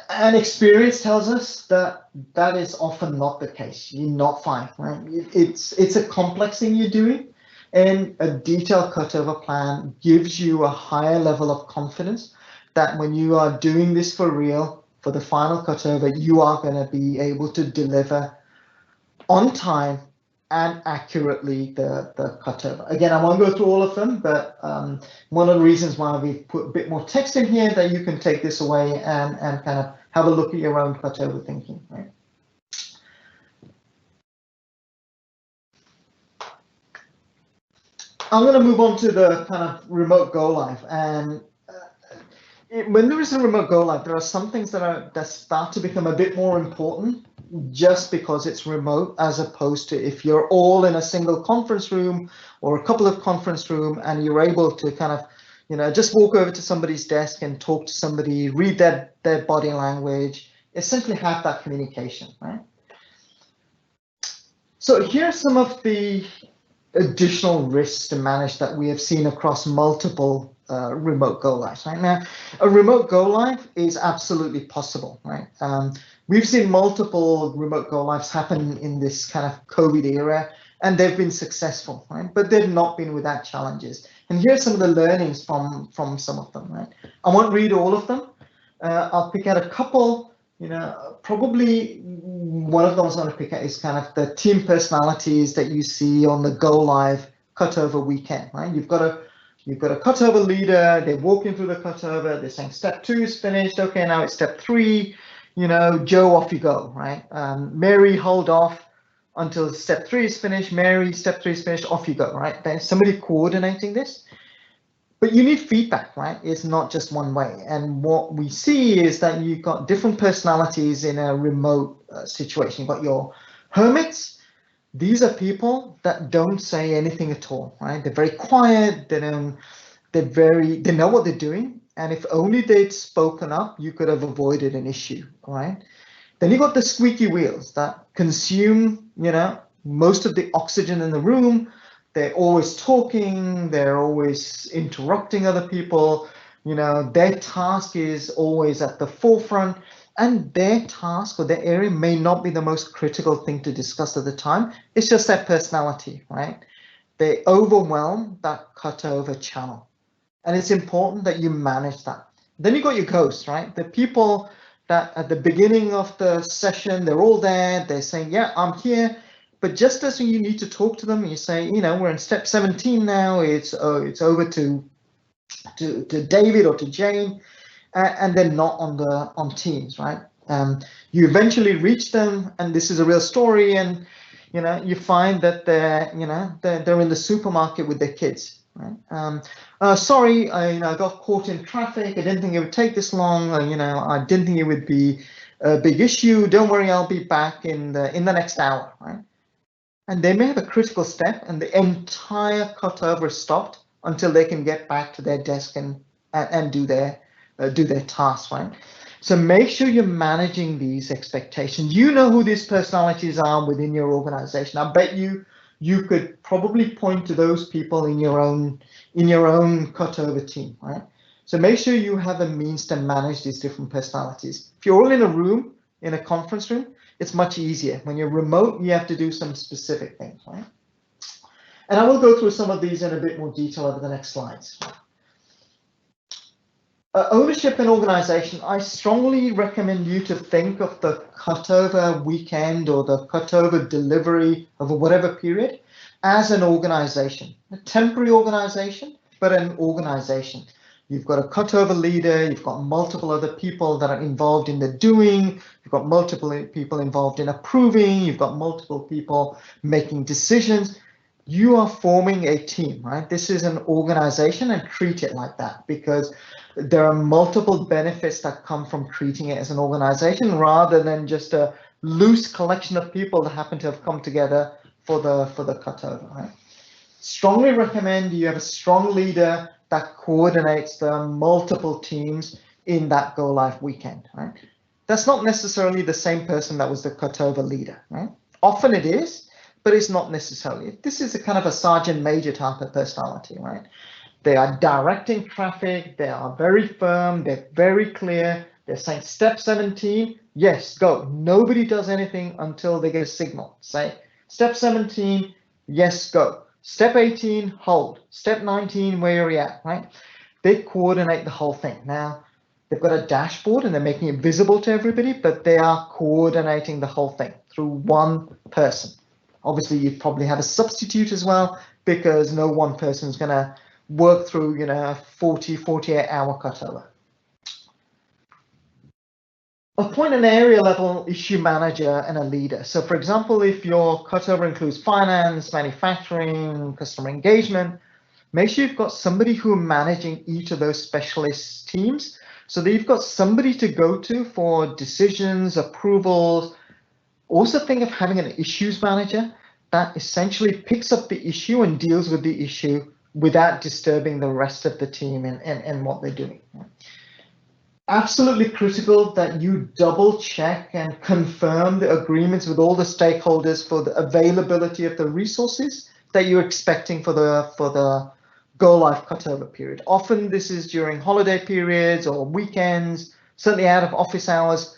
And experience tells us that that is often not the case. You're not fine, right? It's a complex thing you're doing, and a detailed cutover plan gives you a higher level of confidence that when you are doing this for real, for the final cutover, you are going to be able to deliver on time and accurately the cutover. Again, I won't go through all of them, but one of the reasons why we've put a bit more text in here that you can take this away and kind of have a look at your own cutover thinking, right? I'm going to move on to the kind of remote go live. And when there is a remote go live, there are some things that start to become a bit more important just because it's remote, as opposed to if you're all in a single conference room or a couple of conference room and you're able to kind of, just walk over to somebody's desk and talk to somebody, read their body language, essentially have that communication, right? So here are some of the additional risks to manage that we have seen across multiple remote go lives. Right now, a remote go live is absolutely possible, right? We've seen multiple remote go lives happen in this kind of COVID era, and they've been successful, right? But they've not been without challenges. And here's some of the learnings from some of them, right? I won't read all of them. I'll pick out a couple. Probably one of those I want to pick out is kind of the team personalities that you see on the go live cutover weekend, right? You've got a cutover leader. They're walking through the cutover. They're saying step 2 is finished. Okay, now it's step 3. Joe, off you go, right? Mary, hold off until step 3 is finished. Mary, step 3 is finished. Off you go, right? There's somebody coordinating this. But you need feedback, right? It's not just one way. And what we see is that you've got different personalities in a remote situation. You've got your hermits. These are people that don't say anything at all, right? They're very quiet. They know what they're doing. And if only they'd spoken up, you could have avoided an issue, right? Then you've got the squeaky wheels that consume, most of the oxygen in the room. They're always talking, they're always interrupting other people, their task is always at the forefront, and their task or their area may not be the most critical thing to discuss at the time. It's just their personality, right? They overwhelm that cutover channel. And it's important that you manage that. Then you got your ghosts, right? The people that at the beginning of the session, they're all there, they're saying, yeah, I'm here. But just as you need to talk to them, you say, we're in step 17 now, it's over to David or to Jane, and they're not on Teams, right? You eventually reach them, and this is a real story, and you find that they're in the supermarket with their kids, right? Sorry, I got caught in traffic. I didn't think it would take this long. I didn't think it would be a big issue. Don't worry, I'll be back in the next hour, right? And they may have a critical step, and the entire cutover stopped until they can get back to their desk and do their task, right? So make sure you're managing these expectations. You know who these personalities are within your organization. I bet you could probably point to those people in your own cutover team, right? So make sure you have a means to manage these different personalities. If you're all in a room, in a conference room, it's much easier. When you're remote, you have to do some specific things, right? And I will go through some of these in a bit more detail over the next slides. Ownership and organization. I strongly recommend you to think of the cutover weekend or the cutover delivery of whatever period as an organization, a temporary organization, but an organization. You've got a cutover leader, you've got multiple other people that are involved in the doing, you've got multiple people involved in approving, you've got multiple people making decisions. You are forming a team, right? This is an organization, and treat it like that, because there are multiple benefits that come from treating it as an organization rather than just a loose collection of people that happen to have come together for the cutover, right? Strongly recommend you have a strong leader that coordinates the multiple teams in that go live weekend, right? That's not necessarily the same person that was the cutover leader, right? Often it is, but it's not necessarily. This is a kind of a sergeant major type of personality, right? They are directing traffic, they are very firm, they're very clear, they're saying step 17, yes, go. Nobody does anything until they get a signal. Say step 17, yes, go. Step 18, hold. Step 19, where are you at, right? They coordinate the whole thing. Now, they've got a dashboard and they're making it visible to everybody, but they are coordinating the whole thing through one person. Obviously, you probably have a substitute as well, because no one person is going to work through, 48 hour cutover. Appoint an area level issue manager and a leader. So for example, if your cutover includes finance, manufacturing, customer engagement, make sure you've got somebody who are managing each of those specialist teams, so that you've got somebody to go to for decisions, approvals. Also think of having an issues manager that essentially picks up the issue and deals with the issue without disturbing the rest of the team and what they're doing. Absolutely critical that you double check and confirm the agreements with all the stakeholders for the availability of the resources that you're expecting for the go live cutover period. Often this is during holiday periods or weekends, certainly out of office hours.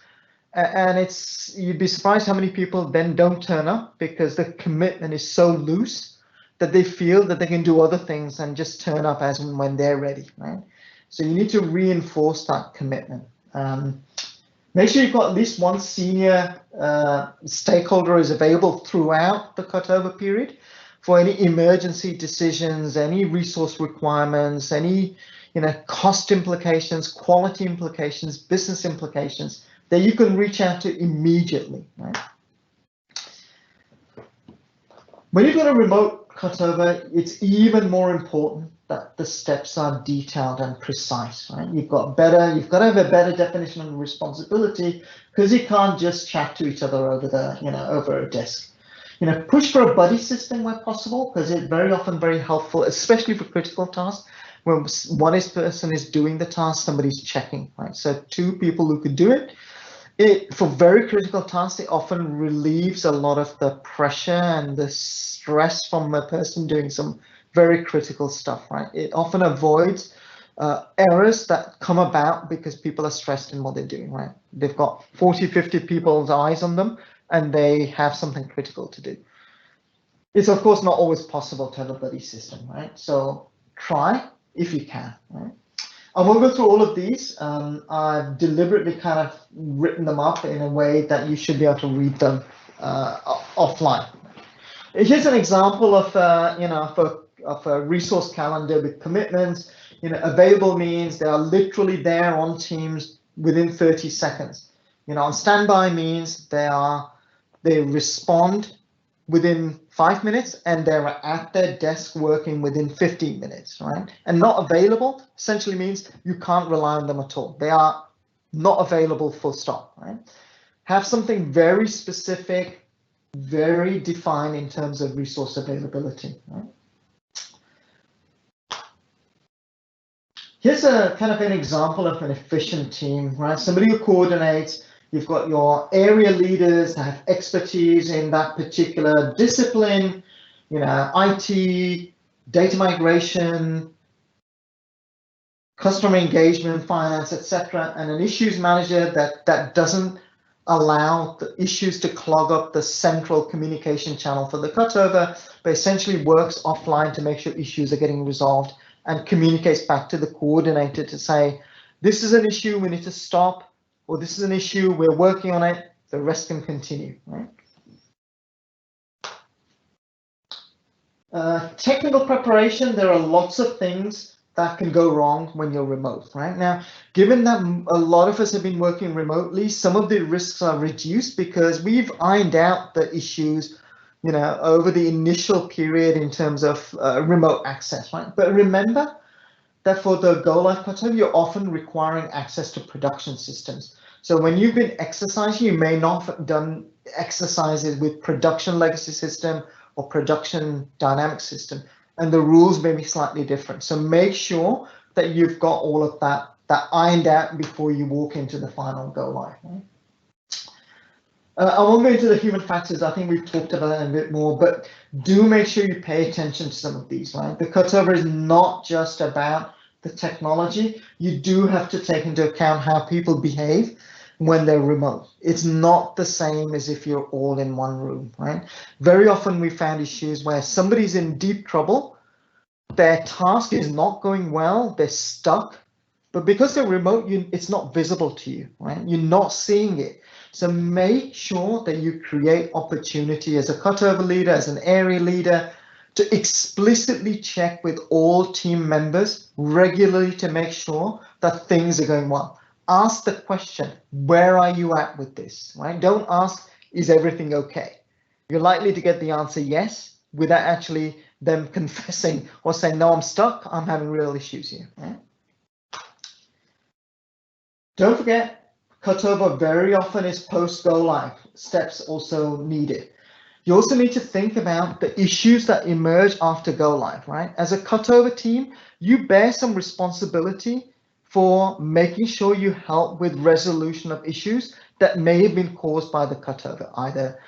And you'd be surprised how many people then don't turn up because the commitment is so loose that they feel that they can do other things and just turn up as and when they're ready, right? So you need to reinforce that commitment. Make sure you've got at least one senior stakeholder is available throughout the cutover period for any emergency decisions, any resource requirements, any cost implications, quality implications, business implications that you can reach out to immediately, right? When you've got a remote cutover, it's even more important that the steps are detailed and precise, right? You've got to have a better definition of responsibility, because you can't just chat to each other over a desk. Push for a buddy system where possible, because it's very often very helpful, especially for critical tasks. When one person is doing the task, somebody's checking, right? So two people who could do it. For very critical tasks, it often relieves a lot of the pressure and the stress from a person doing some very critical stuff, right? It often avoids errors that come about because people are stressed in what they're doing, right? They've got 40, 50 people's eyes on them and they have something critical to do. It's of course not always possible to have a buddy system, right? So try if you can, right? I won't go through all of these. I've deliberately kind of written them up in a way that you should be able to read them offline. Here's an example of a resource calendar with commitments. Available means they are literally there on Teams within 30 seconds. On standby means they respond within 5 minutes and they're at their desk working within 15 minutes, right? And not available essentially means you can't rely on them at all. They are not available, full stop, right? Have something very specific, very defined in terms of resource availability, right? Here's a kind of an example of an efficient team, right? Somebody who coordinates. You've got your area leaders that have expertise in that particular discipline, IT, data migration, customer engagement, finance, etc., and an issues manager that doesn't allow the issues to clog up the central communication channel for the cutover, but essentially works offline to make sure issues are getting resolved and communicates back to the coordinator to say, this is an issue, we need to stop, or this is an issue, we're working on it, the rest can continue, right? Technical preparation, there are lots of things that can go wrong when you're remote, right? Now, given that a lot of us have been working remotely, some of the risks are reduced because we've ironed out the issues, over the initial period in terms of remote access, right? But remember that for the go live cutover, you're often requiring access to production systems. So when you've been exercising, you may not have done exercises with production legacy system or production dynamic system, and the rules may be slightly different. So make sure that you've got all of that ironed out before you walk into the final go live. Right? I won't go into the human factors. I think we've talked about it a bit more, but do make sure you pay attention to some of these, right? The cutover is not just about the technology. You do have to take into account how people behave when they're remote. It's not the same as if you're all in one room, right? Very often we found issues where somebody's in deep trouble, their task is not going well, they're stuck, but because they're remote, it's not visible to you, right? You're not seeing it. So make sure that you create opportunity as a cutover leader, as an area leader, to explicitly check with all team members regularly to make sure that things are going well. Ask the question, where are you at with this, right? Don't ask, is everything okay? You're likely to get the answer yes, without actually them confessing or saying, no, I'm stuck, I'm having real issues here, right? Don't forget, cutover very often is post-go live. Steps also needed. You also need to think about the issues that emerge after go live, right? As a cutover team, you bear some responsibility for making sure you help with resolution of issues that may have been caused by the cutover, either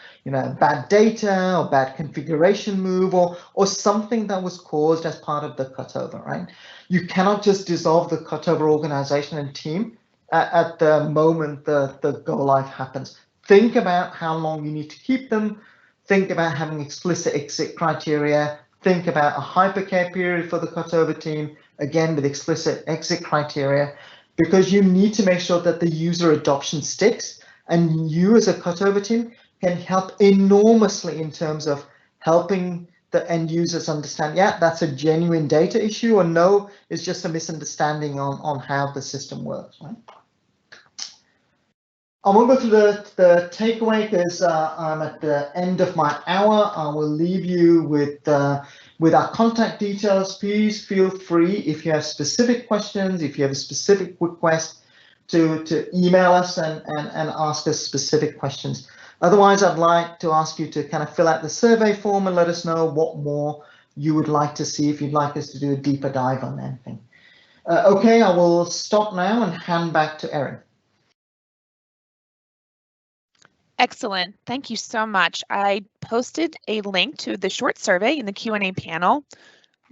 bad data or bad configuration move or something that was caused as part of the cutover, right? You cannot just dissolve the cutover organization and team at the moment the go live happens. Think about how long you need to keep them. Think about having explicit exit criteria. Think about a hypercare period for the cutover team, again with explicit exit criteria, because you need to make sure that the user adoption sticks, and you as a cutover team can help enormously in terms of helping the end users understand, yeah, that's a genuine data issue, or no, it's just a misunderstanding on how the system works, right? I won't go through the takeaway because I'm at the end of my hour. I will leave you with our contact details. Please feel free, if you have specific questions, if you have a specific request, to email us and ask us specific questions. Otherwise, I'd like to ask you to kind of fill out the survey form and let us know what more you would like to see, if you'd like us to do a deeper dive on anything. Okay, I will stop now and hand back to Erin. Excellent. Thank you so much. I posted a link to the short survey in the Q&A panel.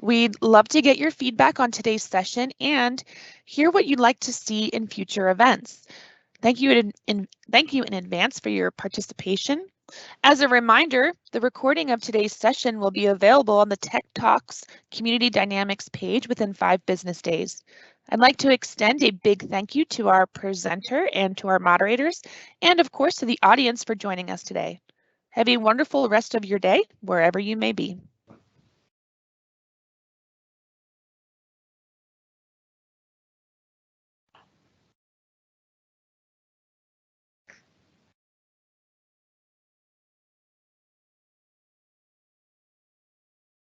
We'd love to get your feedback on today's session and hear what you'd like to see in future events. Thank you in advance for your participation. As a reminder, the recording of today's session will be available on the Tech Talks Community Dynamics page within 5 business days. I'd like to extend a big thank you to our presenter and to our moderators, and of course to the audience for joining us today. Have a wonderful rest of your day, wherever you may be.